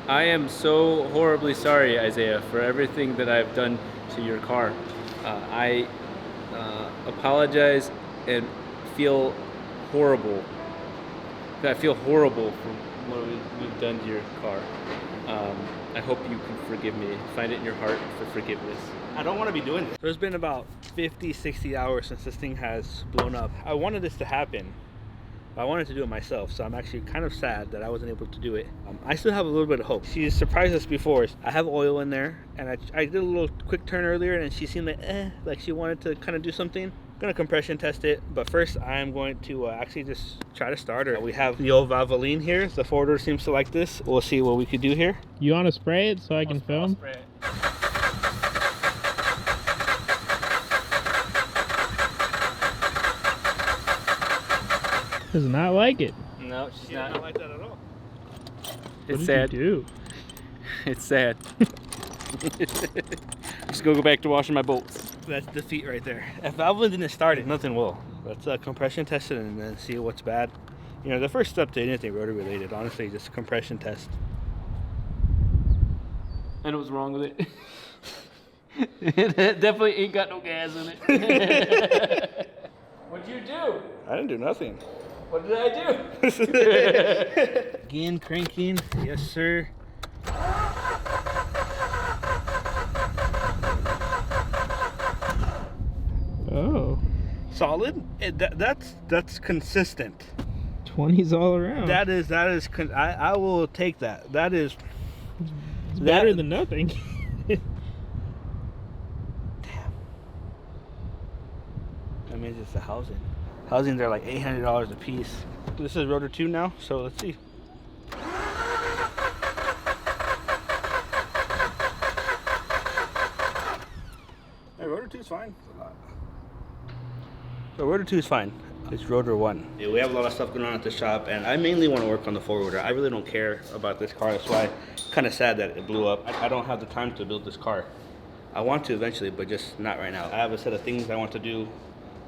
I am so horribly sorry, Isaiah, for everything that I've done to your car. I apologize and feel horrible. I feel horrible for what we've done to your car. I hope you can forgive me. Find it in your heart for forgiveness. I don't want to be doing this. There's been about 50, 60 hours since this thing has blown up. I wanted this to happen. I wanted to do it myself, so I'm actually kind of sad that I wasn't able to do it. I still have a little bit of hope. She surprised us before. I have oil in there, and I did a little quick turn earlier, and she seemed like she wanted to kind of do something. I'm gonna compression test it, but first I'm going to actually just try to start her. We have the old Valvoline here. The forwarder seems to like this. We'll see what we could do here. You want to spray it so I can film? I'll spray it. Does not like it. No, she's She doesn't like that at all. It's What sad. did you do? It's sad. Just go back to washing my bolts. That's defeat right there. If Valvoline didn't start it, nothing will. Let's compression test it and then see what's bad. You know, the first step to anything rotor related, honestly, just compression test. I know what's wrong with it. It definitely ain't got no gas in it. What'd you do? I didn't do nothing. What did I do? Again, cranking. Yes, sir. Oh, Solid. That's consistent. 20s all around. That is. I will take that. That is. It's better than nothing. I mean, it's just the housing. Housings are like $800 a piece. This is rotor 2 now, so let's see. Hey, rotor 2 is fine. So rotor 2 is fine. It's rotor 1. Yeah, we have a lot of stuff going on at the shop, and I mainly want to work on the forwarder. I really don't care about this car. That's why I'm kind of sad that it blew up. I don't have the time to build this car. I want to eventually, but just not right now. I have a set of things I want to do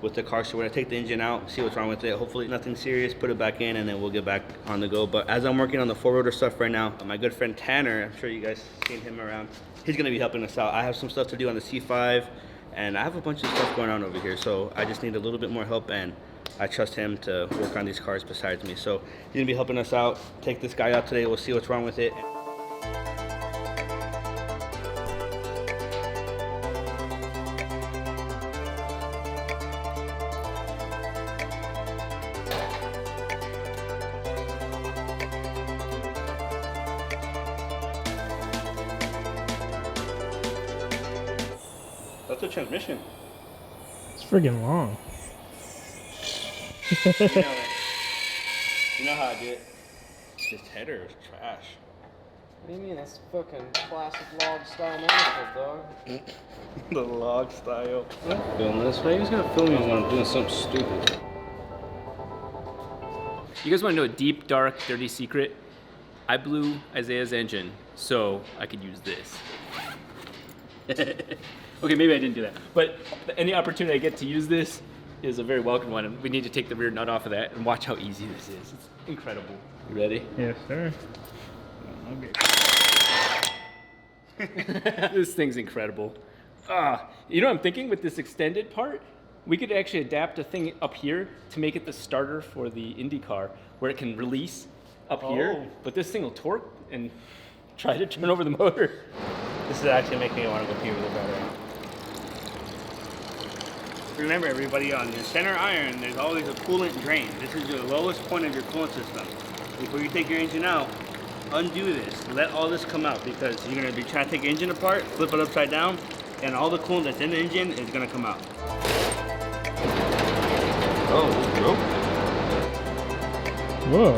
with the car, so we're gonna take the engine out, see what's wrong with it. Hopefully nothing serious, put it back in, and then we'll get back on the go. But as I'm working on the four-rotor stuff right now, my good friend Tanner, I'm sure you guys seen him around, he's gonna be helping us out. I have some stuff to do on the C5, and I have a bunch of stuff going on over here, so I just need a little bit more help, and I trust him to work on these cars besides me. So he's gonna be helping us out, take this guy out today, we'll see what's wrong with it. That's a transmission. It's friggin' long. You know how I do it. This header is trash. What do you mean? That's fucking classic log style manifold, dog. The log style. Doing this, right? He's gonna film me when I'm doing something stupid. You guys want to know a deep, dark, dirty secret? I blew Isaiah's engine so I could use this. Okay, maybe I didn't do that, but any opportunity I get to use this is a very welcome one, and we need to take the rear nut off of that and watch how easy this is. It's incredible. You ready? Yes, sir. Okay. This thing's incredible. You know what I'm thinking with this extended part? We could actually adapt a thing up here to make it the starter for the Indy car, where it can release up here, but this thing will torque and try to turn over the motor. This is actually making me want to go pee really bad right now. Remember, everybody, on your center iron, there's always a coolant drain. This is the lowest point of your coolant system. Before you take your engine out, undo this. Let all this come out, because you're going to be trying to take your engine apart, flip it upside down, and all the coolant that's in the engine is going to come out. Oh, this broke. Whoa.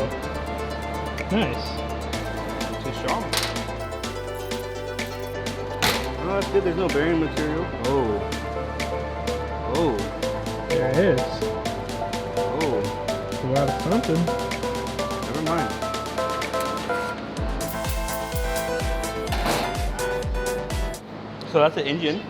Nice. Too strong. Oh, that's good. There's no bearing material. Oh. Oh. There it is. Oh. It's a lot of something. Never mind. So that's the engine.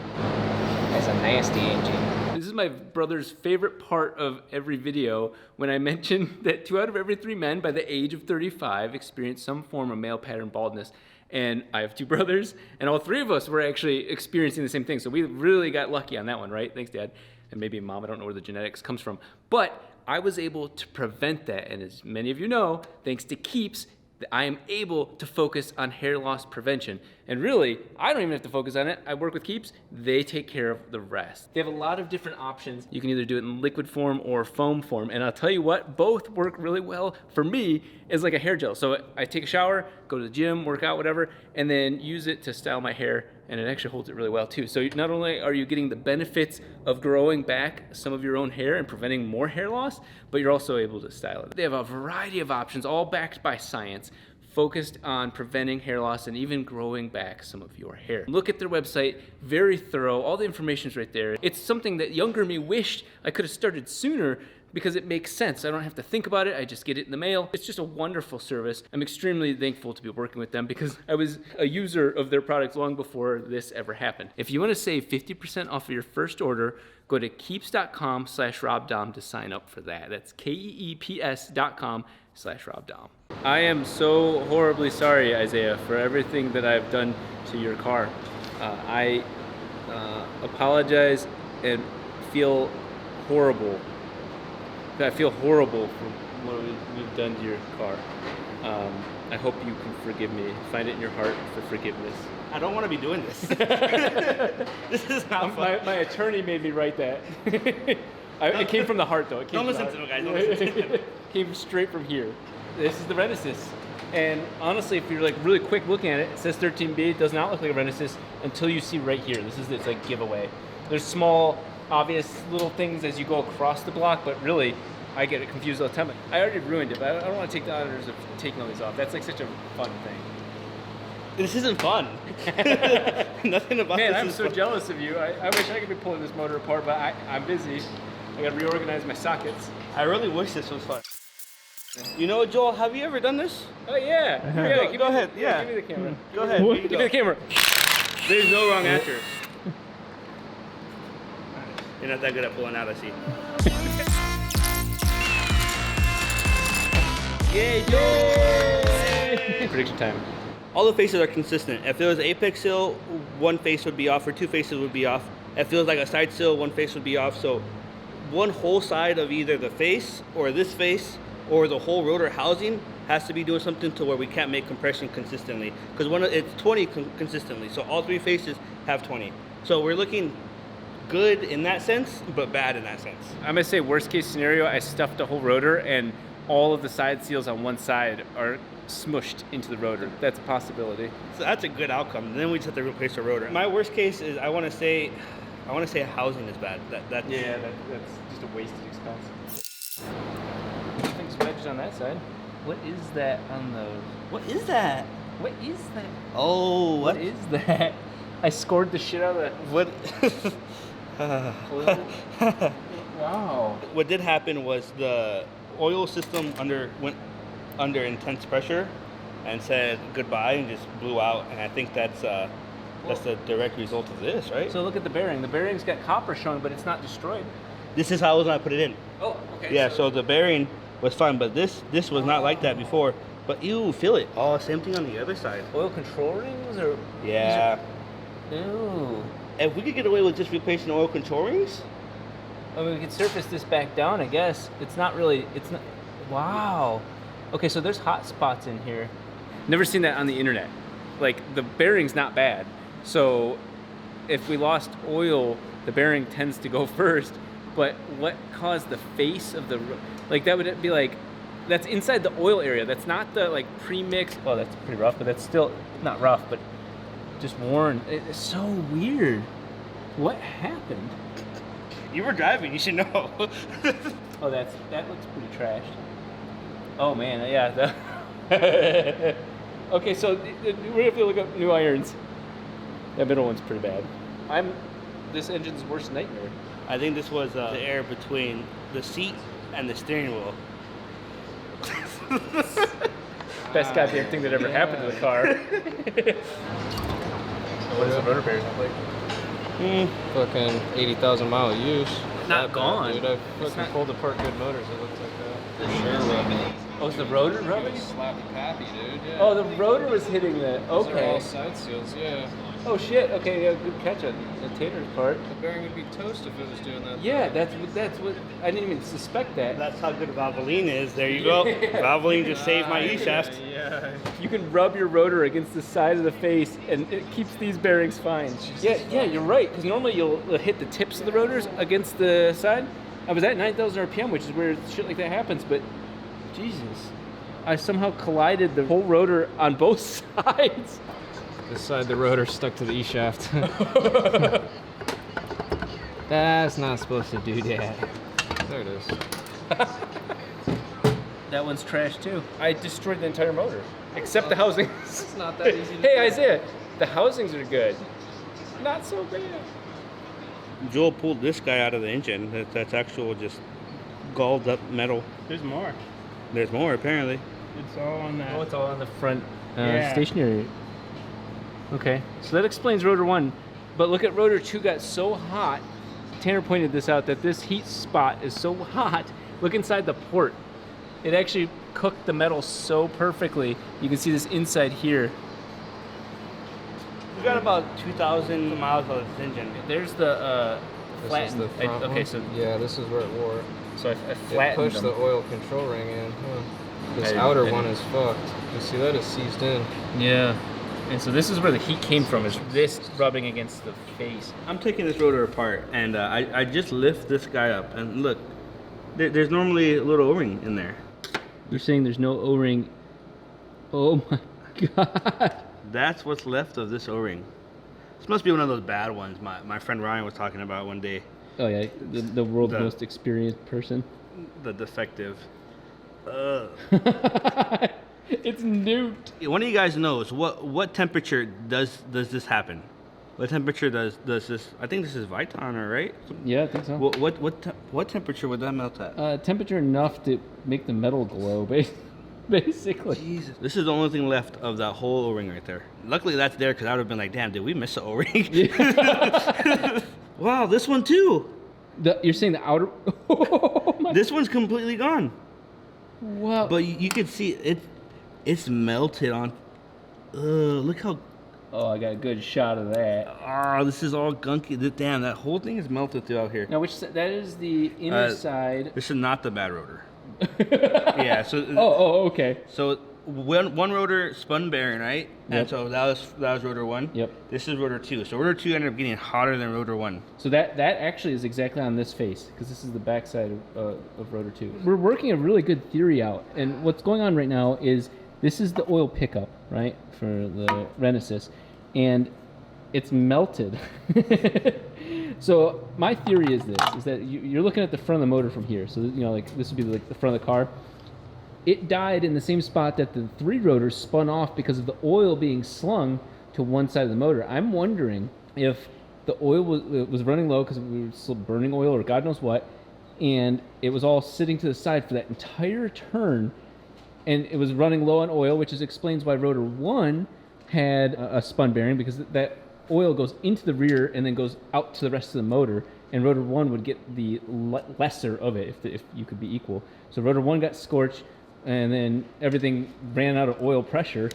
That's a nasty engine. This is my brother's favorite part of every video when I mention that 2 out of every 3 men by the age of 35 experience some form of male pattern baldness. And I have 2 brothers, and all 3 of us were actually experiencing the same thing. So we really got lucky on that one, right? Thanks, Dad. And maybe Mom, I don't know where the genetics comes from. But I was able to prevent that. And as many of you know, thanks to Keeps, I am able to focus on hair loss prevention. And really, I don't even have to focus on it. I work with Keeps. They take care of the rest. They have a lot of different options. You can either do it in liquid form or foam form. And I'll tell you what, both work really well for me as like a hair gel. So I take a shower, go to the gym, work out, whatever, and then use it to style my hair. And it actually holds it really well too. So not only are you getting the benefits of growing back some of your own hair and preventing more hair loss, but you're also able to style it. They have a variety of options, all backed by science, focused on preventing hair loss and even growing back some of your hair. Look at their website, very thorough, all the information's right there. It's something that younger me wished I could have started sooner because it makes sense. I don't have to think about it, I just get it in the mail. It's just a wonderful service. I'm extremely thankful to be working with them because I was a user of their products long before this ever happened. If you want to save 50% off of your first order, go to keeps.com/RobDahm to sign up for that. That's keeps.com/RobDahm. I am so horribly sorry, Isaiah, for everything that I've done to your car. I apologize and feel horrible. I feel horrible for what we've done to your car. I hope you can forgive me. Find it in your heart for forgiveness. I don't want to be doing this. This is not fun. My attorney made me write that. It came from the heart, though. Don't listen to him, guys. Don't listen to him. Came straight from here. This is the Renesis. And honestly, if you're like really quick looking at it, it says 13B. It does not look like a Renesis until you see right here. This is its like giveaway. There's small, obvious little things as you go across the block, but really, I get it confused all the time. I already ruined it, but I don't want to take the honors of taking all these off. That's like such a fun thing. This isn't fun. Nothing about Man, this I'm is so fun. jealous of you. I wish I could be pulling this motor apart, but I'm busy. I gotta reorganize my sockets. I really wish this was fun. You know what, Joel? Have you ever done this? Oh yeah. Yeah, Go ahead. Yeah. Give me the camera. Go ahead. What? Here you Give me the go. camera. There's no wrong answers. You're not that good at pulling out, I see. Yay, Joel! Prediction time. All the faces are consistent. If it was apex seal, one face would be off, or 2 faces would be off. If it was like a side seal, 1 face would be off. So one whole side of either the face or this face or the whole rotor housing has to be doing something to where we can't make compression consistently. Because it's 20 consistently. So all 3 faces have 20. So we're looking good in that sense, but bad in that sense. I'm gonna say worst case scenario, I stuffed a whole rotor and all of the side seals on one side are smushed into the rotor. That's a possibility. So that's a good outcome. Then we just have to replace the rotor. My worst case is I want to say housing is bad. That's just a wasted expense. Nothing's wedged on that side. What is that on those? What is that? What is that? Oh, What is that? I scored the shit out of that. What? Wow. What did happen was the oil system went under intense pressure and said goodbye and just blew out. And I think that's the direct result of this, right? So look at the bearing. The bearing's got copper showing, but it's not destroyed. This is how I was gonna put it in. Oh, okay. Yeah. So the bearing was fine, but this was not like that before. But you feel it. Oh, same thing on the other side. Oil control rings or? Yeah. Ooh. If we could get away with just replacing oil control rings, I mean, we could surface this back down, I guess. It's not. Wow. Okay, so there's hot spots in here. Never seen that on the internet. Like, the bearing's not bad. So, if we lost oil, the bearing tends to go first. But what caused the face of the... Like, that would be like... That's inside the oil area. That's not the, like, pre-mix. Well, that's pretty rough, but that's still... Not rough, but just worn. It's so weird. What happened? you were driving. You should know. Oh, that looks pretty trashed. Oh man, yeah. Okay, so we're gonna have to look up new irons. That middle one's pretty bad. This engine's worst nightmare. I think this was the air between the seat and the steering wheel. Best goddamn thing that ever happened to the car. What does the rotor bearings look like? Fucking 80,000 mile use. not gone. Dude, I've It's fucking not- pulled apart good motors. It looks like that. For sure, rubbing. Oh, it's the rotor rubbing? Slappy pappy, dude. Yeah. Oh, the rotor was hitting the. Those are all Okay. side seals. Yeah. Oh shit. Okay, yeah, good catch on Tanner's part. The bearing would be toast if it was doing that. Yeah, that's what I didn't even suspect that. That's how good Valvoline is. There you go. Valvoline just saved my E-shaft. Yeah. You can rub your rotor against the side of the face, and it keeps these bearings fine. Yeah, you're right. Because normally you'll hit the tips of the rotors against the side. I was at 9,000 RPM, which is where shit like that happens. But Jesus, I somehow collided the whole rotor on both sides. This side, the rotor stuck to the E shaft. That's not supposed to do that. There it is. That one's trash too. I destroyed the entire motor, except the housings. It's not that easy to Hey do. Isaiah, the housings are good. Not so bad. Joel pulled this guy out of the engine. That's actual just galled up metal. There's more. There's more apparently. It's all on that. Oh, it's all on the front Yeah. stationary. Okay, so that explains rotor 1. But look at rotor 2 got so hot. Tanner pointed this out, that this heat spot is so hot. Look inside the port. It actually cooked the metal so perfectly. You can see this inside here. We got about 2,000 miles on this engine. There's the This flattened. is the front okay, one. so Yeah, this is where it wore. I It flattened pushed them. the oil control ring in. Huh. This I outer didn't- one is fucked. You see that is seized in. Yeah. And so this is where the heat came from, is this rubbing against the face. I'm taking this rotor apart, and I just lift this guy up, and look, there's normally a little O-ring in there. You're saying there's no O-ring. Oh my God. That's what's left of this O-ring. This must be one of those bad ones my friend Ryan was talking about one day. Oh yeah, the world's The- most experienced person. The defective. It's nuked. One of you guys knows what temperature does this happen? What temperature does this? I think this is Viton, right? Yeah, I think so. What temperature would that melt at? Temperature enough to make the metal glow, basically. Jesus. This is the only thing left of that whole O-ring right there. Luckily that's there, because I would have been like, damn, did we miss the O-ring? Wow, this one too. You're saying the outer? Oh my! This one's completely gone. Wow. But you can see it's melted on. Look how. Oh, I got a good shot of that. Ah, this is all gunky. Damn, that whole thing is melted throughout here. Now, that is the inner side. This is not the bad rotor. Yeah. So. Oh, okay. So one rotor spun bearing, right? And Yep. so that was rotor 1. Yep. This is rotor 2. So rotor 2 ended up getting hotter than rotor 1. So that actually is exactly on this face, because this is the backside of rotor 2. We're working a really good theory out, and what's going on right now is this is the oil pickup, right, for the Renesis, and it's melted. So my theory is this: is that you're looking at the front of the motor from here. So like this would be like the front of the car. It died in the same spot that the 3 rotors spun off because of the oil being slung to one side of the motor. I'm wondering if the oil was running low because we were still burning oil or God knows what, and it was all sitting to the side for that entire turn, and it was running low on oil, which explains why rotor 1 had a spun bearing, because that oil goes into the rear and then goes out to the rest of the motor, and rotor 1 would get the lesser of it if you could be equal. So rotor 1 got scorched, and then everything ran out of oil pressure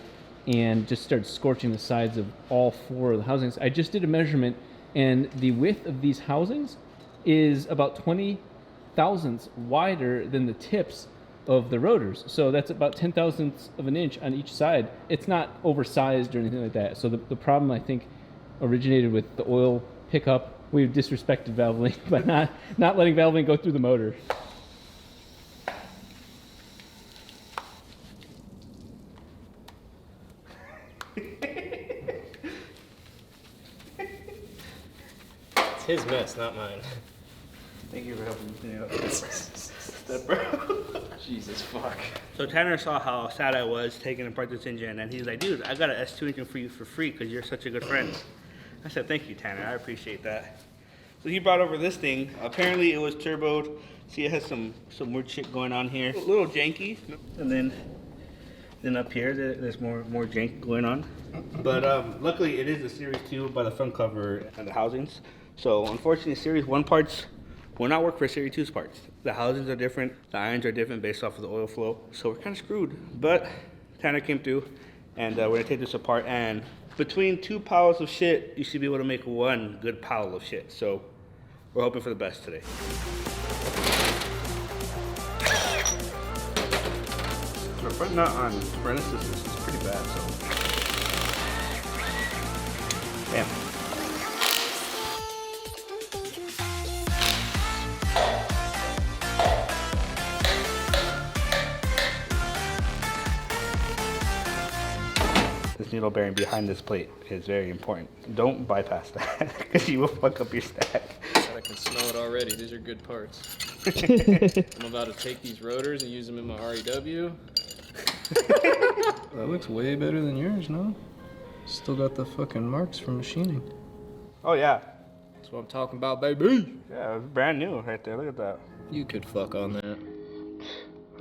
and just started scorching the sides of all 4 of the housings. I just did a measurement, and the width of these housings is about 20 thousandths wider than the tips of the rotors. So that's about 10 thousandths of an inch on each side. It's not oversized or anything like that. So the problem, I think, originated with the oil pickup. We've disrespected Valvoline by not letting Valvoline go through the motor. It's his mess, not mine. Thank you for helping me out. Bro. Jesus fuck. So Tanner saw how sad I was taking apart this engine, and he's like, dude, I got an S2 engine for you for free because you're such a good friend. I said, thank you, Tanner. I appreciate that. So he brought over this thing. Apparently it was turboed. See, it has some weird shit going on here. A little janky. And then up here, there's more jank going on. But luckily, it is a Series 2 by the front cover and the housings. So unfortunately, Series 1 parts will not work for Series 2's parts. The housings are different, the irons are different based off of the oil flow, so we're kind of screwed. But Tanner came through, and we're gonna take this apart, and between 2 piles of shit, you should be able to make 1 good pile of shit. So we're hoping for the best today. The front nut on Renesis is pretty bad, so. Damn. This needle bearing behind this plate is very important. Don't bypass that, because you will fuck up your stack. I can smell it already. These are good parts. I'm about to take these rotors and use them in my REW. That looks way better than yours, no? Still got the fucking marks from machining. Oh yeah. That's what I'm talking about, baby. Yeah, it's brand new right there. Look at that. You could fuck on that.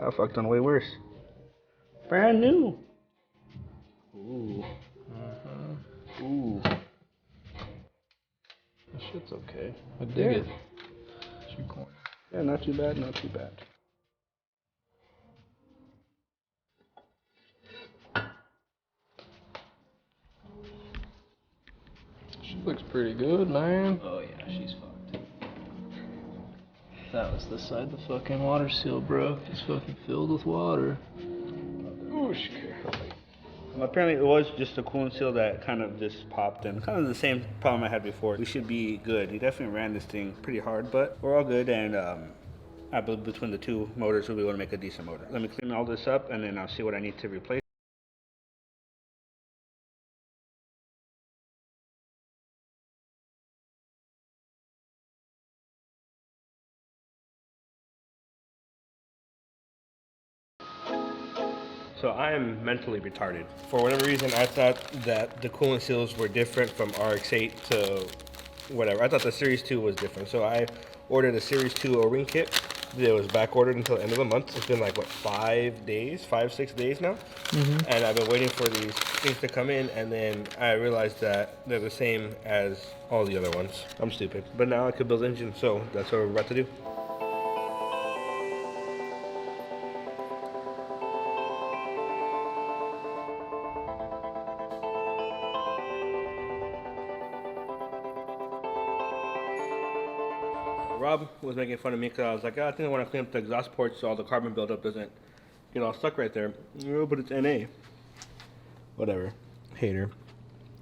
I fucked on way worse. Brand new. Ooh. Ooh. That shit's okay. I dig it. Shoot corner. Yeah, not too bad, not too bad. She looks pretty good, man. Oh yeah, she's fucked. That was the side the fucking water seal broke. It's fucking filled with water. Oosh, Apparently it was just a coolant seal that kind of just popped, and kind of the same problem I had before. We should be good. He definitely ran this thing pretty hard, but we're all good, and I believe between the 2 motors we'll be able to make a decent motor. Let me clean all this up, and then I'll see what I need to replace. So I am mentally retarded. For whatever reason, I thought that the coolant seals were different from RX-8 to whatever. I thought the Series 2 was different. So I ordered a Series 2 O-ring kit. It was back ordered until the end of the month. It's been like, what, 5 days, 5-6 days now? And I've been waiting for these things to come in, and then I realized that they're the same as all the other ones. I'm stupid. But now I could build engines, so that's what we're about to do. Rob was making fun of me because I was like, oh, I think I want to clean up the exhaust ports so all the carbon buildup doesn't get all stuck right there. Oh, but it's NA. Whatever. Hater.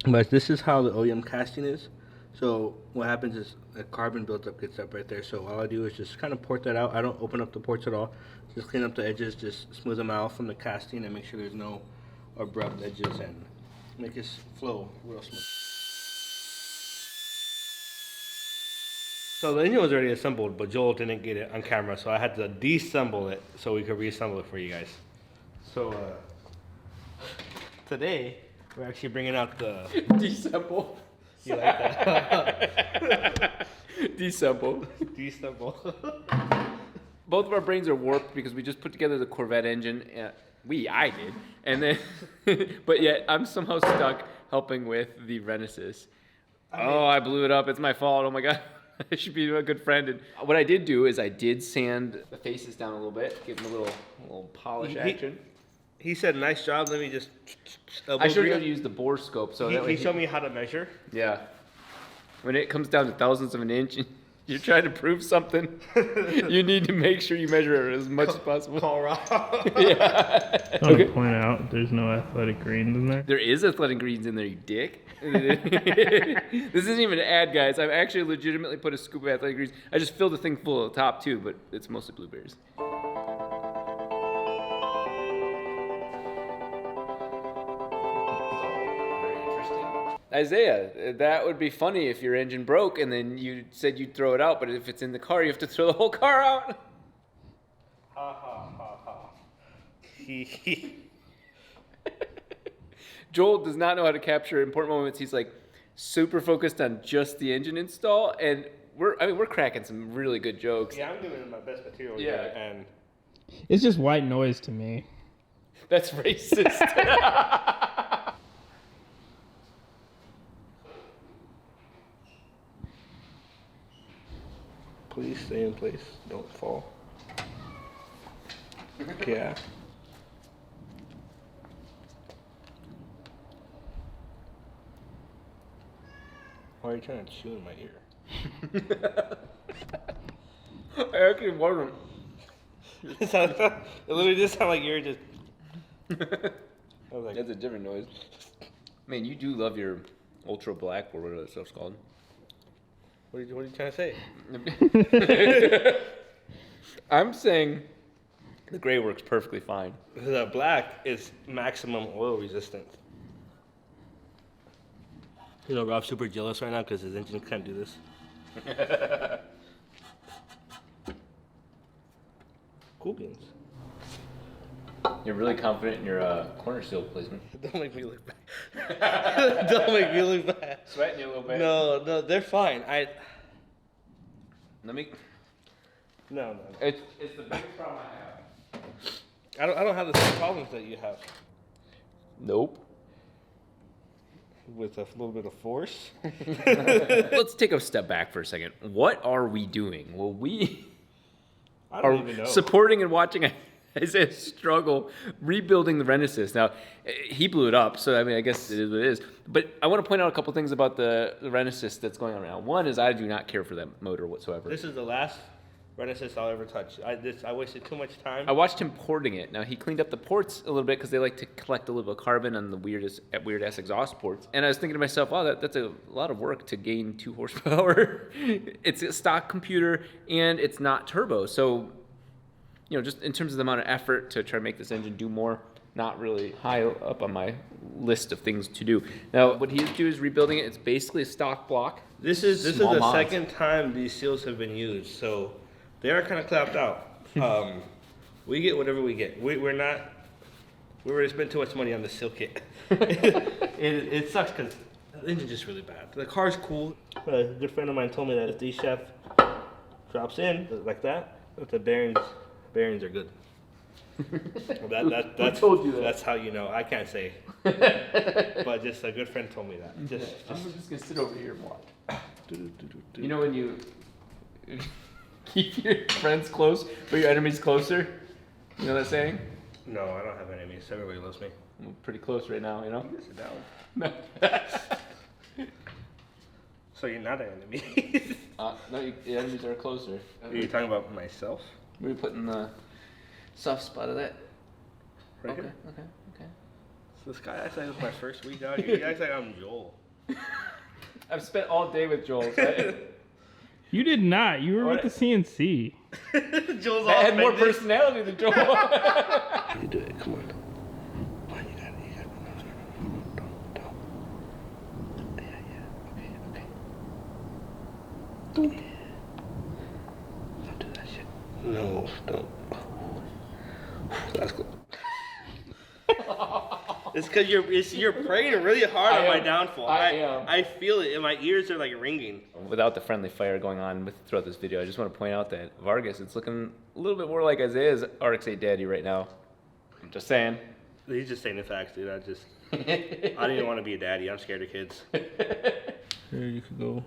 But this is how the OEM casting is. So what happens is the carbon buildup gets up right there. So all I do is just kind of port that out. I don't open up the ports at all. Just clean up the edges, just smooth them out from the casting and make sure there's no abrupt edges and make this flow real smooth. So the engine was already assembled, but Joel didn't get it on camera, so I had to disassemble it so we could reassemble it for you guys. So today we're actually bringing out the Disassemble. You like that? Disassemble. Disassemble. Both of our brains are warped because we just put together the Corvette engine. I did, and then, but yet I'm somehow stuck helping with the Renesis. I blew it up. It's my fault. Oh my god. I should be a good friend. And what I did do is I did sand the faces down a little bit, give them a little polish action. He said, "Nice job." Let me just. I showed you how to use the bore scope, so he showed me how to measure. Yeah. When it comes down to thousandths of an inch, and you're trying to prove something, you need to make sure you measure it as much as possible. Call Rob. Yeah. I want to point out there's no athletic greens in there. There is athletic greens in there, you dick. This isn't even an ad, guys. I've actually legitimately put a scoop of athletic greens. I just filled the thing full of the top too, but it's mostly blueberries. Isaiah, that would be funny if your engine broke and then you said you'd throw it out, but if it's in the car, you have to throw the whole car out. Ha ha ha ha. Joel does not know how to capture important moments. He's like super focused on just the engine install, and we're cracking some really good jokes. Yeah, I'm giving it my best material Yeah. here, and It's just white noise to me. That's racist. Please stay in place. Don't fall. Yeah. Why are you trying to chew in my ear? I actually wasn't. It literally just sounded like you were just. I was like, That's a different noise. Man, you do love your ultra black or whatever that stuff's called. what are you trying to say? I'm saying the gray works perfectly fine. The black is maximum oil resistance. You know, Rob's super jealous right now because his engine can't do this. Cool beans. You're really confident in your corner seal placement. Don't make me look bad. Don't make me look bad. Sweating you a little bit. No, they're fine. Let me. No. It's the biggest problem I have. I don't have the same problems that you have. Nope. With a little bit of force. Let's take a step back for a second. What are we doing? Well, we I are don't even know. supporting and watching Isaiah struggle rebuilding the Renesis. Now, he blew it up, so I mean, I guess it is what it is. But I want to point out a couple things about the Renesis that's going on right now. One is I do not care for that motor whatsoever. This is the last Renesis I'll ever touch. I wasted too much time. I watched him porting it. Now, he cleaned up the ports a little bit because they like to collect a little bit of carbon on the weird-ass exhaust ports. And I was thinking to myself, wow, that's a lot of work to gain 2 horsepower. It's a stock computer, and it's not turbo. So, you know, just in terms of the amount of effort to try to make this engine do more, not really high up on my list of things to do. Now, what he's doing is rebuilding it. It's basically a stock block. This is the Small mods. second time these seals have been used, so they are kind of clapped out. We get whatever we get. We already spent too much money on the seal kit. it sucks because the engine's just really bad. The car's cool. A good friend of mine told me that if the shaft drops in like that the bearings are good. That's told you that? That's how you know. I can't say. But just a good friend told me that. I'm just gonna sit over here and watch. You know when you keep your friends close, but your enemies closer? You know that saying? No, I don't have enemies. Everybody loves me. I'm pretty close right now, you know? Sit down. No. So you're not an enemy. No, your enemies are closer. Are you talking about myself? We're putting the soft spot of that. Right Okay, here? okay. So this guy acts like it's my first week out here. He acts like I'm Joel. I've spent all day with Joel. So You did not. You were What? with the CNC. Joel's all I had more offended. personality than Joel. You do it. Come on. Come on, you got it. Don't. Yeah. Okay. Don't do that shit. No, don't. That's cool. It's because you're praying really hard on my downfall. I am. I feel it, and my ears are like ringing. Without the friendly fire going on throughout this video, I just want to point out that Vargas, it's looking a little bit more like Isaiah's RX-8 daddy right now. I'm just saying. He's just saying the facts, dude. I don't even want to be a daddy. I'm scared of kids. Here, you could go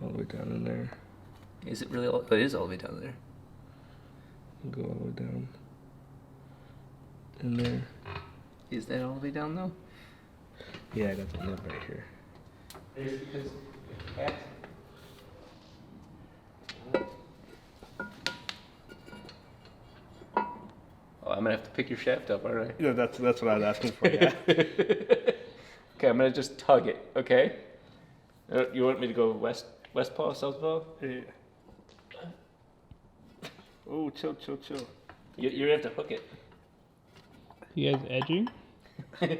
all the way down in there. Is it really? It is all the way down there. Go all the way down in there. Is that all the way down though? Yeah, I got the nub right here. Because oh, I'm gonna have to pick your shaft up, aren't I? Yeah, that's what I was asking for. Yeah. Okay, I'm gonna just tug it. Okay. You want me to go west paw, south paw? Yeah. Oh, chill. You have to hook it. You guys edging? Yeah,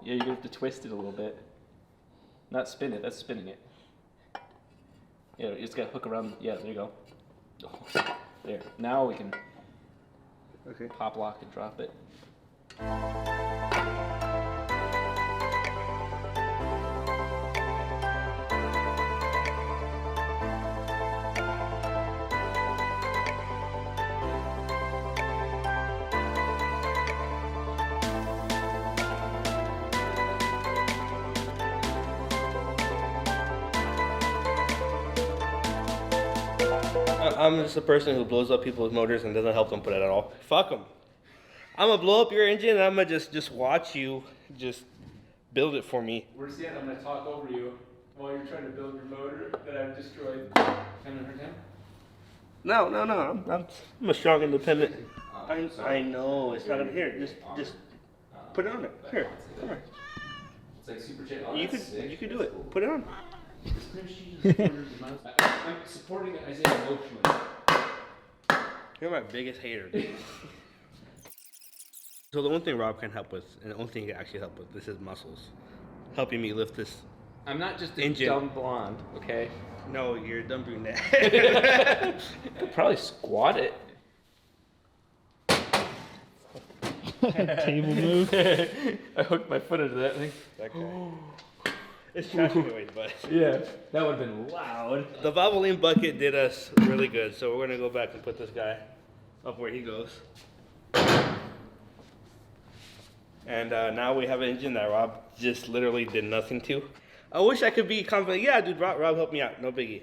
you're gonna have to twist it a little bit. Not spin it. That's spinning it. Yeah, you just gotta hook around. Yeah, there you go. There. Now we can Okay. pop lock and drop it. I'm just a person who blows up people's motors and doesn't help them put it at all. Fuck them. I'm gonna blow up your engine and I'm gonna just watch you just build it for me. Worse yet, I'm gonna talk over you while you're trying to build your motor that I've destroyed. Can I hurt him? No. I'm a strong independent. I know it's not gonna here. Just put it on there. Here, come here. It's like super chat. You could do it. Put it on. I'm supporting Isaiah emotionally. You're my biggest hater, dude. So the one thing Rob can help with, and the only thing he can actually help with, is his muscles. Helping me lift this. I'm not just a engine. dumb blonde, okay? No, you're a dumb brunette. I could probably squat it. Table move. I hooked my foot into that thing. That guy. It's trash anyways, but Yeah, that would have been loud. the Valvoline bucket did us really good, so we're gonna go back and put this guy up where he goes. And now we have an engine that Rob just literally did nothing to. I wish I could be confident. Yeah, dude, Rob helped me out. No biggie.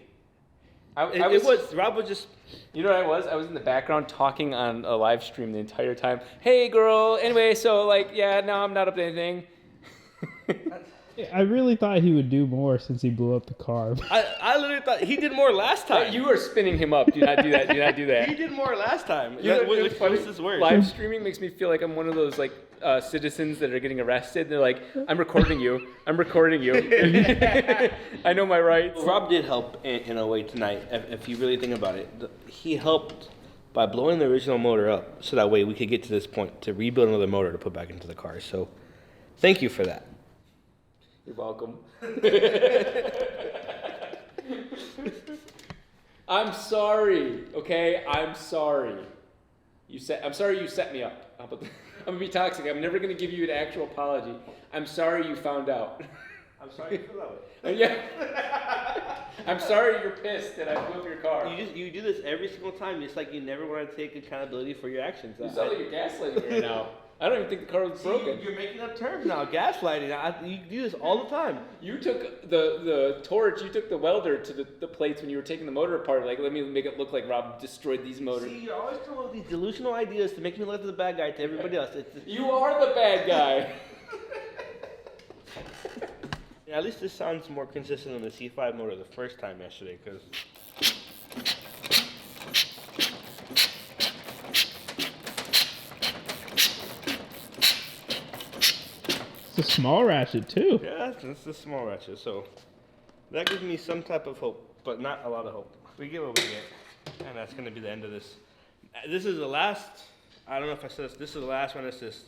Rob was just. You know what I was? I was in the background talking on a live stream the entire time. Hey, girl. Anyway, so like, yeah, no, I'm not up to anything. I really thought he would do more since he blew up the car. I literally thought he did more last time. You are spinning him up. Do not do that. Do not do that. He did more last time. You know, That was it's the funny. closest word. Live streaming makes me feel like I'm one of those like citizens that are getting arrested. They're like, I'm recording you. I'm recording you. I know my rights. Rob did help in a way tonight, if you really think about it. He helped by blowing the original motor up, so that way we could get to this point to rebuild another motor to put back into the car. So, thank you for that. You're welcome. I'm sorry. Okay, I'm sorry. I'm sorry you set me up. How about that? I'm gonna be toxic. I'm never gonna give you an actual apology. I'm sorry you found out. I'm sorry you feel that way. Yeah. I'm sorry you're pissed that I blew up your car. You do this every single time. It's like you never want to take accountability for your actions. You sound like you're gaslighting me right now. I don't even think the car was broken. You're making up terms now. Gaslighting. You do this all the time. You took the torch, you took the welder to the plates when you were taking the motor apart. Like, let me make it look like Rob destroyed these motors. See, you're always coming up with these delusional ideas to make me look like the bad guy to everybody else. You are the bad guy. Yeah, at least this sounds more consistent than the C5 motor the first time yesterday, because It's a small ratchet too. yeah, it's a small ratchet, so that gives me some type of hope, but not a lot of hope. We get what we get, and that's going to be the end of this. This is the last, I don't know if I said this is the last Run Assist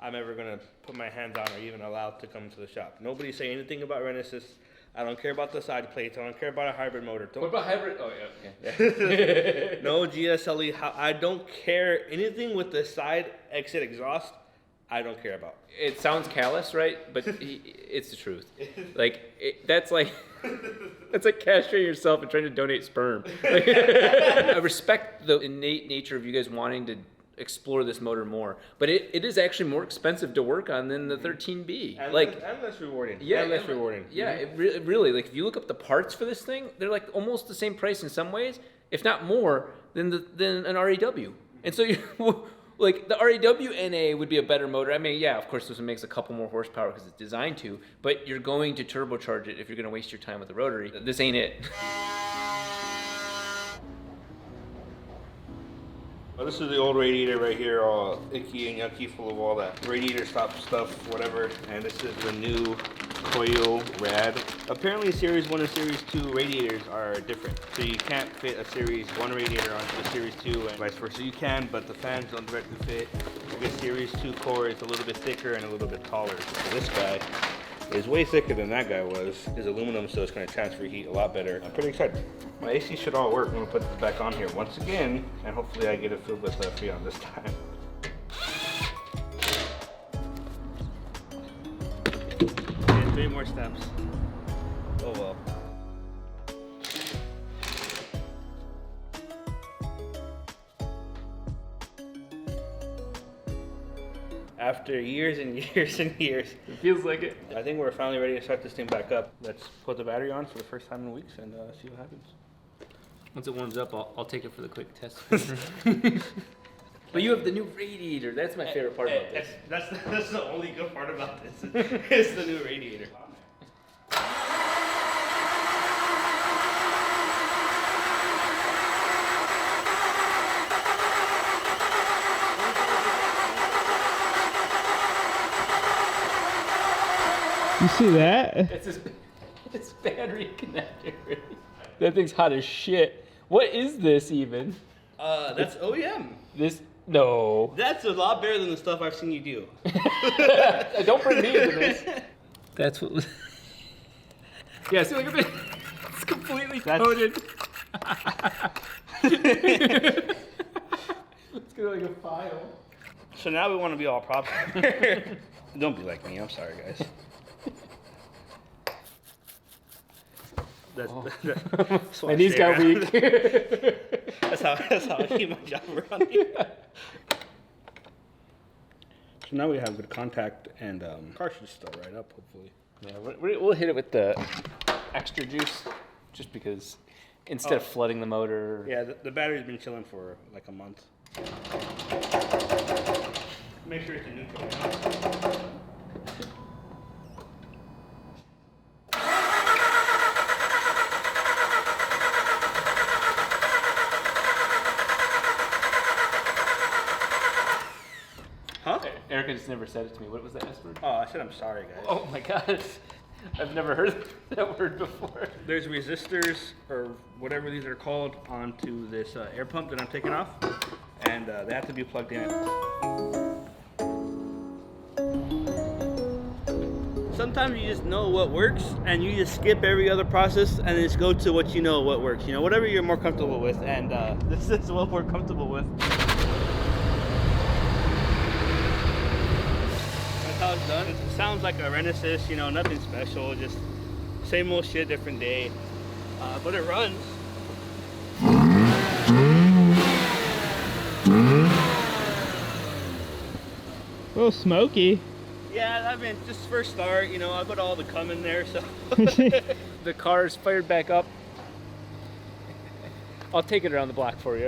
I'm ever going to put my hands on or even allowed to come to the shop. Nobody say anything about Run Assist. I don't care about the side plates. I don't care about a hybrid motor. What about hybrid? Oh, yeah, okay. No GSLE. I don't care anything with the side exit exhaust. I don't care about. It sounds callous, right? But it's the truth. Like, that's like castrating yourself and trying to donate sperm. I respect the innate nature of you guys wanting to explore this motor more, but it is actually more expensive to work on than the 13B. And less rewarding. Yeah, and less rewarding. Yeah, it really, like, if you look up the parts for this thing, they're like almost the same price in some ways, if not more than an RAW. And so you. Like, the RAW NA would be a better motor. I mean, yeah, of course, this one makes a couple more horsepower because it's designed to, but you're going to turbocharge it if you're going to waste your time with the rotary. This ain't it. Well, this is the old radiator right here, all icky and yucky, full of all that radiator stop stuff, whatever. And this is the new coil rad. Apparently Series 1 and Series 2 radiators are different. So you can't fit a Series 1 radiator onto a Series 2 and vice versa. You can, but the fans don't directly fit. The Series 2 core is a little bit thicker and a little bit taller. So this guy is way thicker than that guy was. It's aluminum, so it's going to transfer heat a lot better. I'm pretty excited. My AC should all work. I'm going to put this back on here once again, and hopefully I get it filled with Freon this time. Okay, 3 more steps. Oh well. After years and years and years, It feels like it. I think we're finally ready to start this thing back up. Let's put the battery on for the first time in weeks and see what happens. Once it warms up, I'll take it for the quick test. But you have the new radiator. That's my favorite part about this. That's the only good part about this. Is the new radiator. You see that? It's battery connector. That thing's hot as shit. What is this even? That's OEM. No. That's a lot better than the stuff I've seen you do. Don't bring me into this. That's what was. Yeah, see, look at this. It's completely coated. It's gonna like a file. So now we want to be all proper. Don't be like me. I'm sorry, guys. That's My knees got weak. That's how I keep my job running. So now we have good contact, and car should start right up, hopefully. Yeah, we'll hit it with the extra juice, just because instead of flooding the motor. Yeah, the battery's been chilling for like a month. Make sure it's a neutral. Huh? Erica just never said it to me. What was the S word? Oh, I said I'm sorry, guys. Oh my god. I've never heard that word before. There's resistors, or whatever these are called, onto this air pump that I'm taking off, and they have to be plugged in. Sometimes you just know what works, and you just skip every other process and just go to what you know what works. You know, whatever you're more comfortable with, and this is what we're comfortable with. How it's done. It sounds like a Renaissance, you know, nothing special, just same old shit, different day. But it runs. A little smoky. Yeah, I mean, just first start, you know, I put all the cum in there, so. The car's fired back up. I'll take it around the block for you.